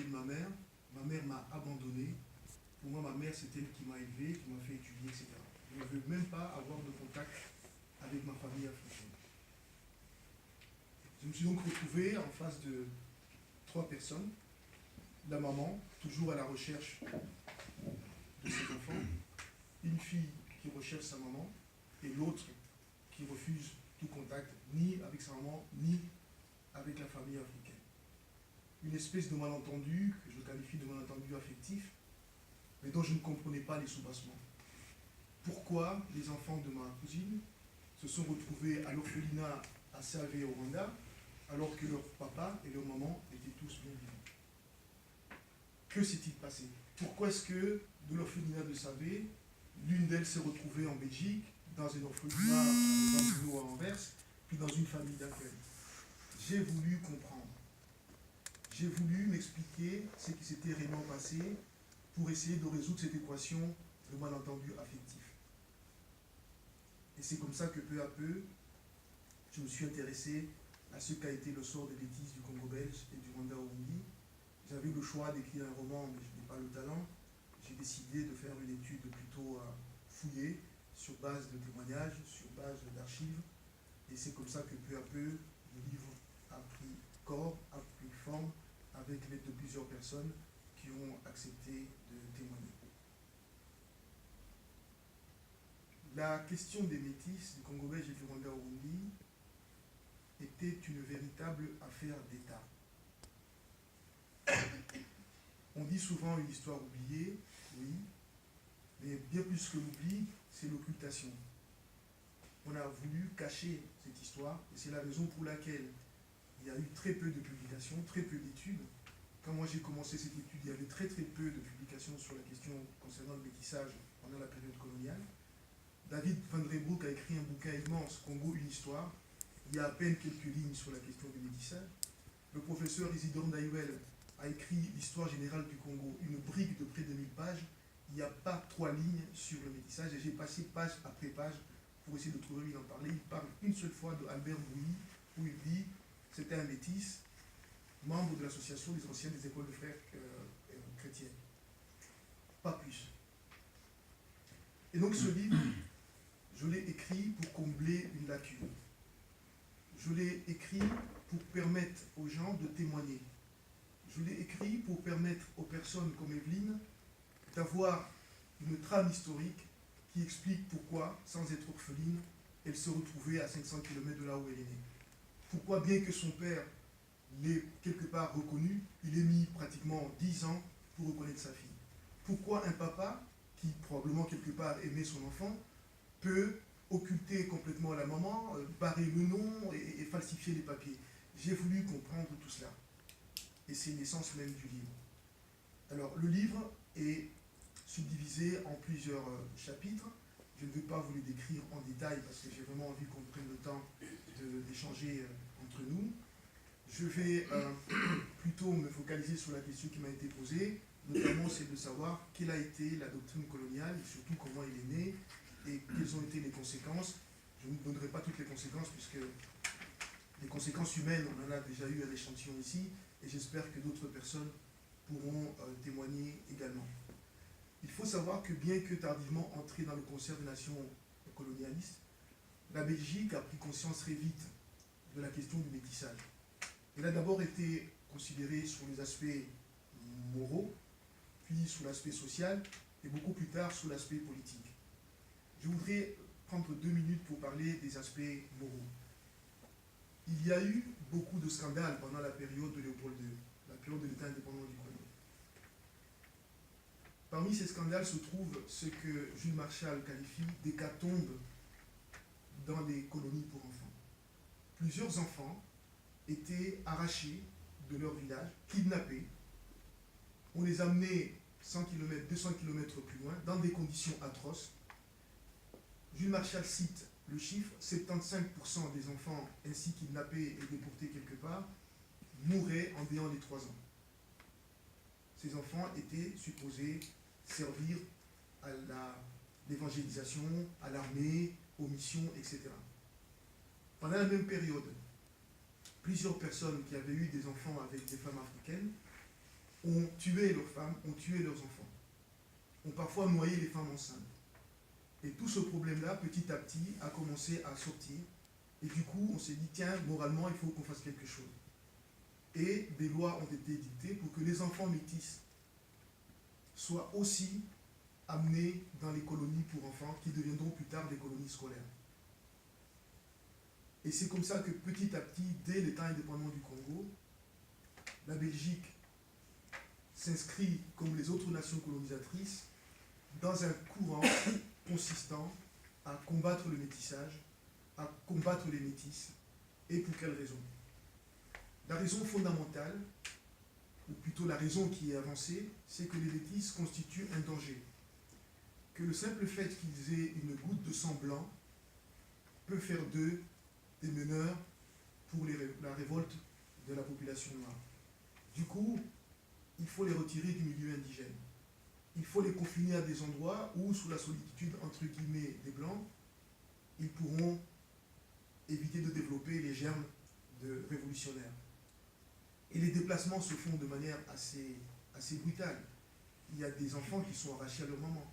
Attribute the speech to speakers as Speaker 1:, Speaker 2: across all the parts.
Speaker 1: parler de ma mère m'a abandonné. Pour moi, ma mère, c'est elle qui m'a élevé, qui m'a fait étudier, etc. Je ne veux même pas avoir de contact avec ma famille africaine. Je me suis donc retrouvé en face de 3 personnes. La maman, toujours à la recherche de ses enfants, une fille qui recherche sa maman, et l'autre qui refuse tout contact, ni avec sa maman, ni avec la famille africaine. Une espèce de malentendu, que je qualifie de malentendu affectif, mais dont je ne comprenais pas les soubassements. Pourquoi les enfants de ma cousine se sont retrouvés à l'orphelinat à Savé au Rwanda, alors que leur papa et leur maman étaient tous bien vivants? Que s'est-il passé? Pourquoi est-ce que de l'orphelinat de Savé, l'une d'elles s'est retrouvée en Belgique, dans un orphelinat dans à Anvers, puis dans une famille d'accueil? J'ai voulu comprendre. J'ai voulu m'expliquer ce qui s'était réellement passé pour essayer de résoudre cette équation de malentendu affectif. Et c'est comme ça que peu à peu, je me suis intéressé à ce qu'a été le sort des bêtises du Congo belge et du Rwanda Urundi. J'avais le choix d'écrire un roman, mais je n'ai pas le talent. J'ai décidé de faire une étude plutôt fouillée, sur base de témoignages, sur base d'archives. Et c'est comme ça que peu à peu, le livre a pris corps, a pris forme, avec l'aide de plusieurs personnes qui ont accepté de témoigner. La question des métis du Congo belge et du Rwanda Urundi était une véritable affaire d'État. On dit souvent une histoire oubliée, oui, mais bien plus que l'oubli, c'est l'occultation. On a voulu cacher cette histoire, et c'est la raison pour laquelle il y a eu très peu de publications, très peu d'études. Quand moi j'ai commencé cette étude, il y avait très peu de publications sur la question concernant le métissage pendant la période coloniale. David Van Drembroek a écrit un bouquin immense, Congo, une histoire. Il y a à peine quelques lignes sur la question du métissage. Le professeur Isidore Ndaïwel a écrit l'histoire générale du Congo, une brique de près de 1000 pages. Il n'y a pas 3 lignes sur le métissage, et j'ai passé page après page pour essayer de trouver où il en parlait. Il parle une seule fois de Albert Bouilly, où il dit c'était un métis, membre de l'association des anciens des écoles de frères chrétiens. Pas plus. Et donc ce livre, je l'ai écrit pour combler une lacune. Je l'ai écrit pour permettre aux gens de témoigner. Je l'ai écrit pour permettre aux personnes comme Evelyne d'avoir une trame historique qui explique pourquoi, sans être orpheline, elle se retrouvait à 500 km de là où elle est née. Pourquoi, bien que son père l'ait quelque part reconnu, il ait mis pratiquement 10 ans pour reconnaître sa fille. Pourquoi un papa, qui probablement quelque part aimait son enfant, peut occulter complètement la maman, barrer le nom et falsifier les papiers. J'ai voulu comprendre tout cela. Et c'est l'essence même du livre. Alors, le livre est subdivisé en plusieurs chapitres. Je ne vais pas vous les décrire en détail parce que j'ai vraiment envie qu'on prenne le temps d'échanger entre nous. Je vais plutôt me focaliser sur la question qui m'a été posée, notamment c'est de savoir quelle a été la doctrine coloniale et surtout comment elle est née et quelles ont été les conséquences. Je ne vous donnerai pas toutes les conséquences puisque les conséquences humaines, on en a déjà eu un échantillon ici et j'espère que d'autres personnes pourront témoigner également. Il faut savoir que bien que tardivement entrée dans le concert des nations colonialistes, la Belgique a pris conscience très vite de la question du métissage. Elle a d'abord été considérée sur les aspects moraux, puis sous l'aspect social, et beaucoup plus tard sous l'aspect politique. Je voudrais prendre 2 minutes pour parler des aspects moraux. Il y a eu beaucoup de scandales pendant la période de Léopold II, la période de l'État indépendant du Congo. Parmi ces scandales se trouve ce que Jules Marchal qualifie d'hécatombe dans les colonies pour enfants. Plusieurs enfants étaient arrachés de leur village, kidnappés. On les amenait 100 km, 200 km plus loin, dans des conditions atroces. Jules Marchal cite le chiffre, 75% des enfants ainsi kidnappés et déportés quelque part mouraient en déant les 3 ans. Ces enfants étaient supposés servir à l'évangélisation, à l'armée, aux missions, etc. Pendant la même période, plusieurs personnes qui avaient eu des enfants avec des femmes africaines ont tué leurs femmes, ont tué leurs enfants, ont parfois noyé les femmes enceintes. Et tout ce problème-là, petit à petit, a commencé à sortir. Et du coup, on s'est dit, tiens, moralement, il faut qu'on fasse quelque chose. Et des lois ont été édictées pour que les enfants métis soient aussi amenés dans les colonies pour enfants qui deviendront plus tard des colonies scolaires. Et c'est comme ça que petit à petit, dès l'État indépendant du Congo, la Belgique s'inscrit, comme les autres nations colonisatrices, dans un courant consistant à combattre le métissage, à combattre les métis. Et pour quelle raison? La raison fondamentale, ou plutôt la raison qui est avancée, c'est que les métis constituent un danger. Que le simple fait qu'ils aient une goutte de sang blanc peut faire d'eux des meneurs pour la révolte de la population noire. Du coup, il faut les retirer du milieu indigène. Il faut les confiner à des endroits où, sous la solitude, entre guillemets, des Blancs, ils pourront éviter de développer les germes de révolutionnaires. Et les déplacements se font de manière assez brutale. Il y a des enfants qui sont arrachés à leur maman.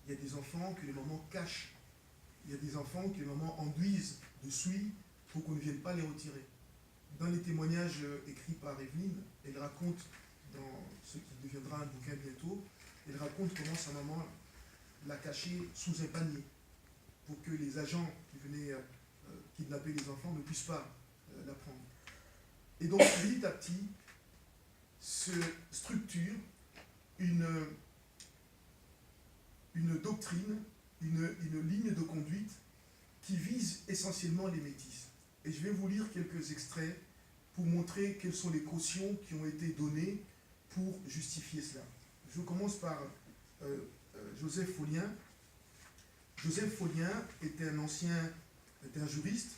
Speaker 1: Il y a des enfants que les mamans cachent. Il y a des enfants que les mamans enduisent de suie pour qu'on ne vienne pas les retirer. Dans les témoignages écrits par Evelyne, elle raconte, dans ce qui deviendra un bouquin bientôt, elle raconte comment sa maman l'a caché sous un panier pour que les agents qui venaient kidnapper les enfants ne puissent pas la prendre. Et donc, petit à petit, se structure une doctrine, une ligne de conduite qui vise essentiellement les métis. Et je vais vous lire quelques extraits pour montrer quelles sont les cautions qui ont été données pour justifier cela. Je commence par Joseph Folien. Joseph Folien était un juriste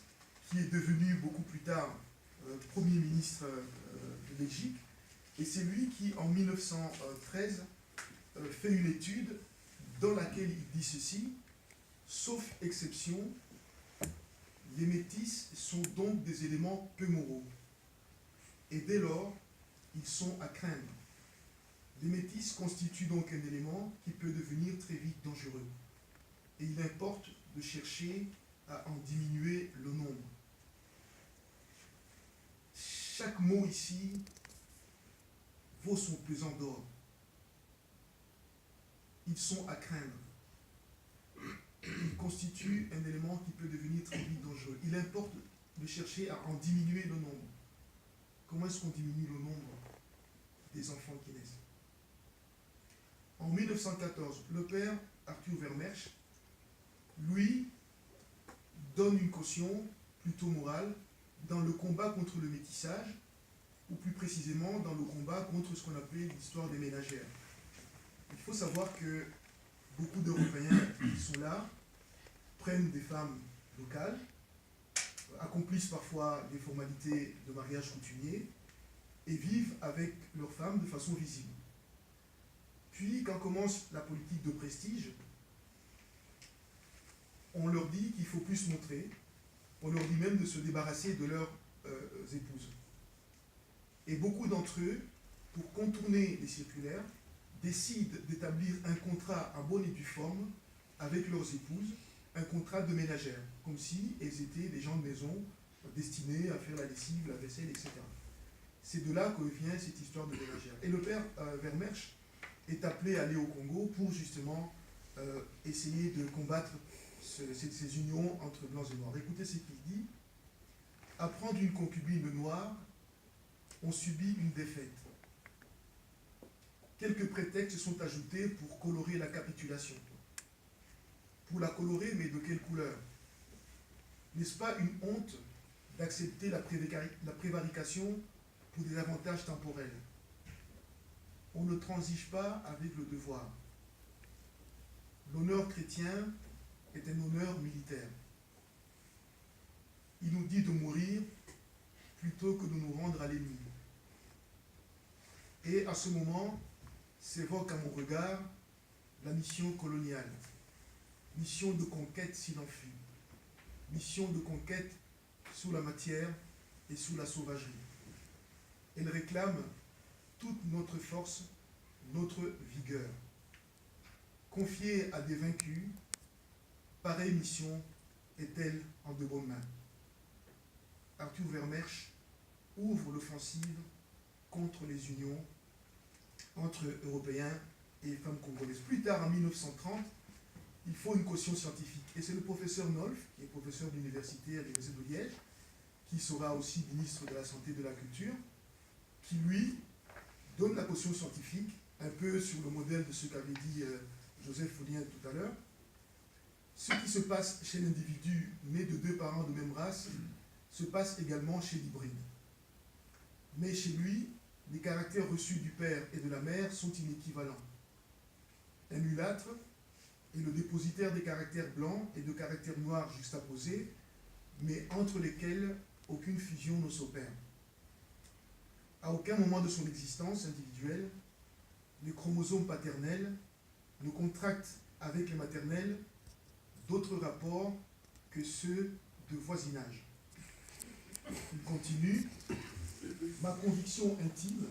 Speaker 1: qui est devenu beaucoup plus tard Premier ministre de Belgique. Et c'est lui qui, en 1913, fait une étude dans laquelle il dit ceci: sauf exception, les métis sont donc des éléments peu moraux. Et dès lors, ils sont à craindre. Les métis constituent donc un élément qui peut devenir très vite dangereux. Et il importe de chercher à en diminuer le nombre. Chaque mot ici vaut son pesant d'or. Ils sont à craindre. Ils constituent un élément qui peut devenir très vite dangereux. Il importe de chercher à en diminuer le nombre. Comment est-ce qu'on diminue le nombre des enfants qui naissent? En 1914, le père Arthur Vermersch, lui, donne une caution plutôt morale dans le combat contre le métissage, ou plus précisément dans le combat contre ce qu'on appelle l'histoire des ménagères. Il faut savoir que beaucoup d'Européens qui sont là prennent des femmes locales, accomplissent parfois des formalités de mariage coutumier et vivent avec leurs femmes de façon visible. Puis, quand commence la politique de prestige, on leur dit qu'il faut plus se montrer, on leur dit même de se débarrasser de leurs épouses. Et beaucoup d'entre eux, pour contourner les circulaires, décident d'établir un contrat en bonne et due forme avec leurs épouses, un contrat de ménagère, comme si elles étaient des gens de maison destinés à faire la lessive, la vaisselle, etc. C'est de là que vient cette histoire de ménagère. Et le père Vermersch est appelé à aller au Congo pour justement essayer de combattre ces unions entre blancs et noirs. Écoutez ce qu'il dit. À prendre une concubine noire, on subit une défaite. Quelques prétextes sont ajoutés pour colorer la capitulation. Pour la colorer, mais de quelle couleur? N'est-ce pas une honte d'accepter la prévarication pour des avantages temporels? On ne transige pas avec le devoir. L'honneur chrétien est un honneur militaire. Il nous dit de mourir plutôt que de nous rendre à l'ennemi. Et à ce moment, s'évoque à mon regard la mission coloniale, mission de conquête s'il en fut, mission de conquête sous la matière et sous la sauvagerie. Elle réclame toute notre force, notre vigueur. Confiée à des vaincus, pareille mission est-elle en de bonnes mains. Arthur Vermersch ouvre l'offensive contre les unions entre Européens et femmes congolaises. Plus tard, en 1930, il faut une caution scientifique. Et c'est le professeur Nolf, qui est professeur d'université à l'Université de Liège, qui sera aussi ministre de la Santé et de la Culture, qui lui donne la caution scientifique, un peu sur le modèle de ce qu'avait dit Joseph Follien tout à l'heure. Ce qui se passe chez l'individu né de deux parents de même race se passe également chez l'hybride. Mais chez lui, les caractères reçus du père et de la mère sont inéquivalents. Un mulâtre est le dépositaire des caractères blancs et de caractères noirs juxtaposés, mais entre lesquels aucune fusion ne s'opère. À aucun moment de son existence individuelle, les chromosomes paternels ne contractent avec les maternels d'autres rapports que ceux de voisinage. Il continue, ma conviction intime,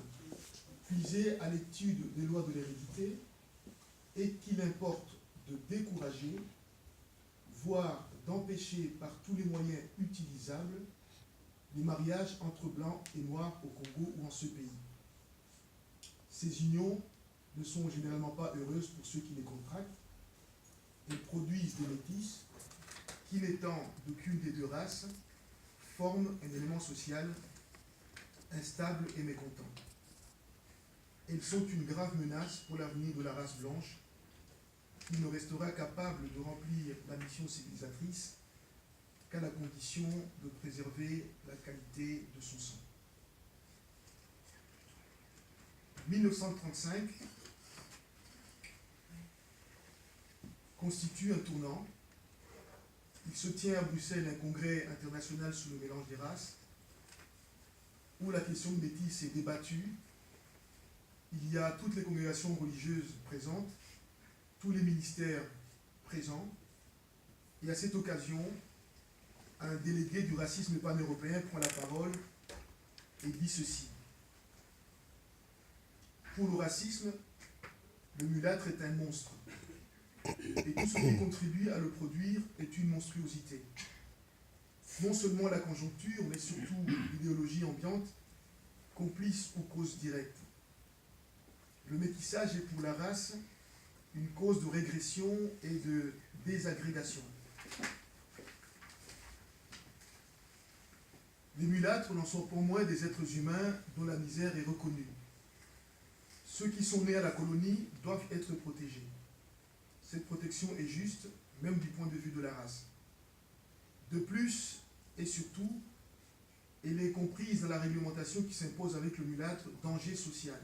Speaker 1: puisée à l'étude des lois de l'hérédité, est qu'il importe de décourager, voire d'empêcher par tous les moyens utilisables, les mariages entre blancs et noirs au Congo ou en ce pays. Ces unions ne sont généralement pas heureuses pour ceux qui les contractent. Elles produisent des métis qui, n'étant d'aucune des deux races, forment un élément social instable et mécontent. Elles sont une grave menace pour l'avenir de la race blanche, qui ne restera capable de remplir la mission civilisatrice qu'à la condition de préserver la qualité de son sang. 1935 constitue un tournant. Il se tient à Bruxelles un congrès international sur le mélange des races, où la question de métis est débattue. Il y a toutes les congrégations religieuses présentes, tous les ministères présents, et à cette occasion, un délégué du racisme pan-européen prend la parole et dit ceci. Pour le racisme, le mulâtre est un monstre, et tout ce qui contribue à le produire est une monstruosité. Non seulement la conjoncture, mais surtout l'idéologie ambiante, complice ou cause directe. Le métissage est pour la race une cause de régression et de désagrégation. Les mulâtres n'en sont pour moins des êtres humains dont la misère est reconnue. Ceux qui sont nés à la colonie doivent être protégés. Cette protection est juste, même du point de vue de la race. De plus, et surtout, elle est comprise dans la réglementation qui s'impose avec le mulâtre danger social.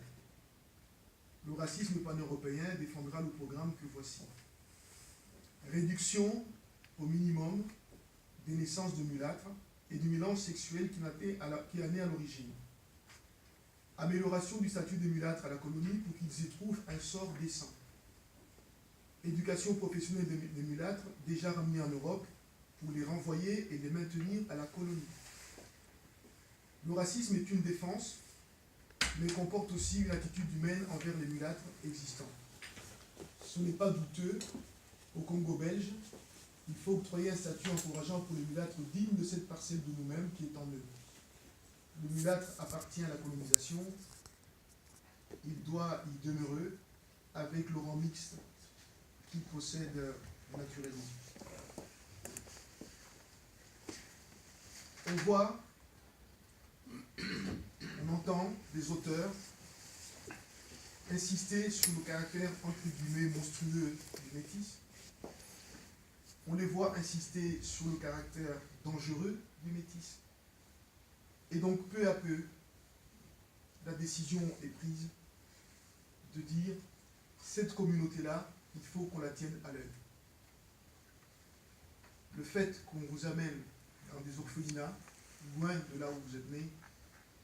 Speaker 1: Le racisme pan-européen défendra le programme que voici. Réduction au minimum des naissances de mulâtres et du mélange sexuel qui en est à l'origine. Amélioration du statut des mulâtres à la colonie pour qu'ils y trouvent un sort décent. Éducation professionnelle des mulâtres déjà ramenés en Europe pour les renvoyer et les maintenir à la colonie. Le racisme est une défense, mais comporte aussi une attitude humaine envers les mulâtres existants. Ce n'est pas douteux, au Congo belge, il faut octroyer un statut encourageant pour les mulâtres dignes de cette parcelle de nous-mêmes qui est en eux. Le mulâtre appartient à la colonisation, il doit y demeurer avec le rang mixte qu'il possède naturellement. On voit, on entend des auteurs insister sur le caractère entre guillemets monstrueux du métis. On les voit insister sur le caractère dangereux du métis. Et donc, peu à peu, la décision est prise de dire, cette communauté-là, il faut qu'on la tienne à l'œil. Le fait qu'on vous amène dans des orphelinats, loin de là où vous êtes né,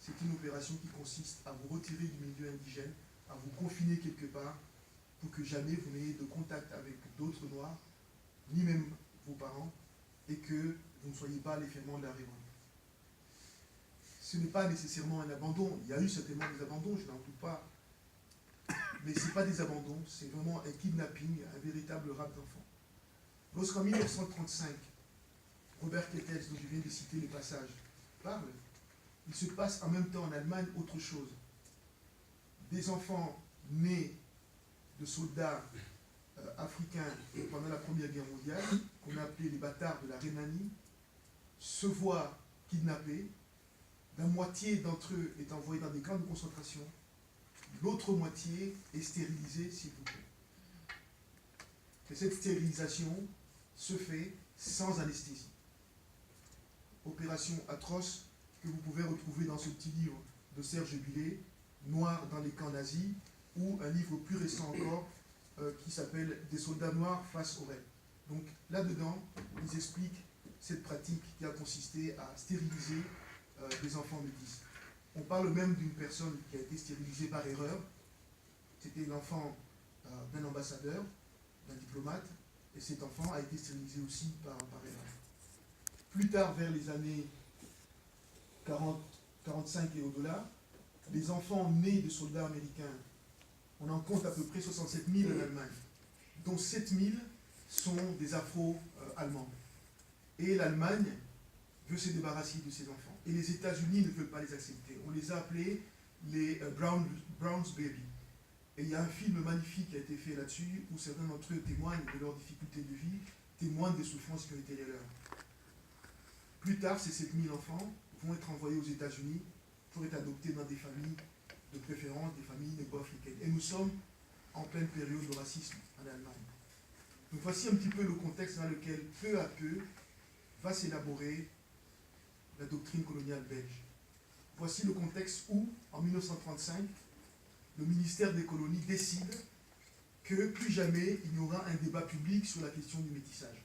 Speaker 1: c'est une opération qui consiste à vous retirer du milieu indigène, à vous confiner quelque part, pour que jamais vous n'ayez de contact avec d'autres Noirs, ni même vos parents, et que vous ne soyez pas les ferments de la révolte. ce n'est pas nécessairement un abandon. Il y a eu certainement des abandons, je n'en doute pas. Mais ce n'est pas des abandons, c'est vraiment un kidnapping, un véritable rap d'enfants. Lorsqu'en 1935, Robert Kettels, dont je viens de citer les passages, parle, il se passe en même temps en Allemagne autre chose. Des enfants nés de soldats africains pendant la Première Guerre mondiale, qu'on a appelés les bâtards de la Rhénanie, se voient kidnappés. La moitié d'entre eux est envoyée dans des camps de concentration. L'autre moitié est stérilisée, s'il vous plaît. Et cette stérilisation se fait sans anesthésie. Opération atroce que vous pouvez retrouver dans ce petit livre de Serge Billet, Noirs dans les camps nazis, ou un livre plus récent encore qui s'appelle Des soldats noirs face aux règles. Donc là-dedans, ils expliquent cette pratique qui a consisté à stériliser des enfants métis. On parle même d'une personne qui a été stérilisée par erreur. C'était l'enfant d'un ambassadeur, d'un diplomate, et cet enfant a été stérilisé aussi par erreur. Plus tard, vers les années 40, 45 et au-delà, les enfants nés de soldats américains, on en compte à peu près 67 000 en Allemagne, dont 7 000 sont des Afro-Allemands. Et l'Allemagne veut se débarrasser de ces enfants. Et les États-Unis ne veulent pas les accepter. On les a appelés les Brown's Baby. Et il y a un film magnifique qui a été fait là-dessus, où certains d'entre eux témoignent de leurs difficultés de vie, témoignent des souffrances qui ont été les leurs. Plus tard, ces 7 000 enfants vont être envoyés aux États-Unis pour être adoptés dans des familles de préférence, des familles négro-africaines. Et nous sommes en pleine période de racisme en Allemagne. Donc voici un petit peu le contexte dans lequel, peu à peu, va s'élaborer la doctrine coloniale belge. Voici le contexte où, en 1935, le ministère des colonies décide que plus jamais il n'y aura un débat public sur la question du métissage.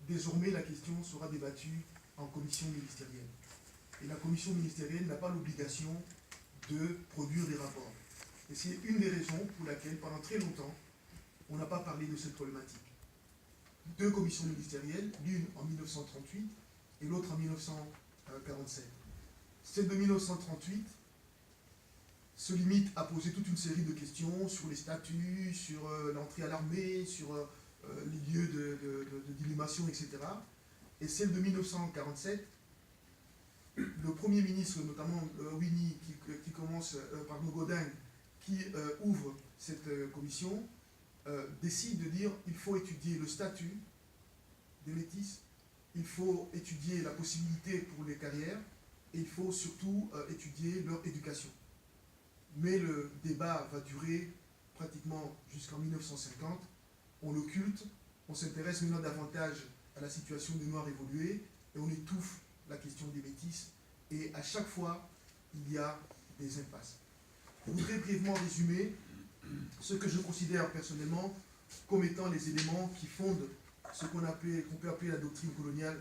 Speaker 1: Désormais, la question sera débattue en commission ministérielle. Et la commission ministérielle n'a pas l'obligation de produire des rapports. Et c'est une des raisons pour laquelle, pendant très longtemps, on n'a pas parlé de cette problématique. Deux commissions ministérielles, l'une en 1938 et l'autre en 1947. Celle de 1938 se limite à poser toute une série de questions sur les statuts, sur l'entrée à l'armée, sur les lieux de dilimation, etc. Et celle de 1947, le Premier ministre, notamment Winnie, qui commence par Godin, qui ouvre cette commission, décide de dire qu'il faut étudier le statut des métis, il faut étudier la possibilité pour les carrières, et il faut surtout étudier leur éducation. Mais le débat va durer pratiquement jusqu'en 1950. On l'occulte, on s'intéresse maintenant davantage à la situation des Noirs évoluée, et on étouffe la question des métis, et à chaque fois, il y a des impasses. Je voudrais brièvement résumer ce que je considère personnellement comme étant les éléments qui fondent ce qu'on peut appeler la doctrine coloniale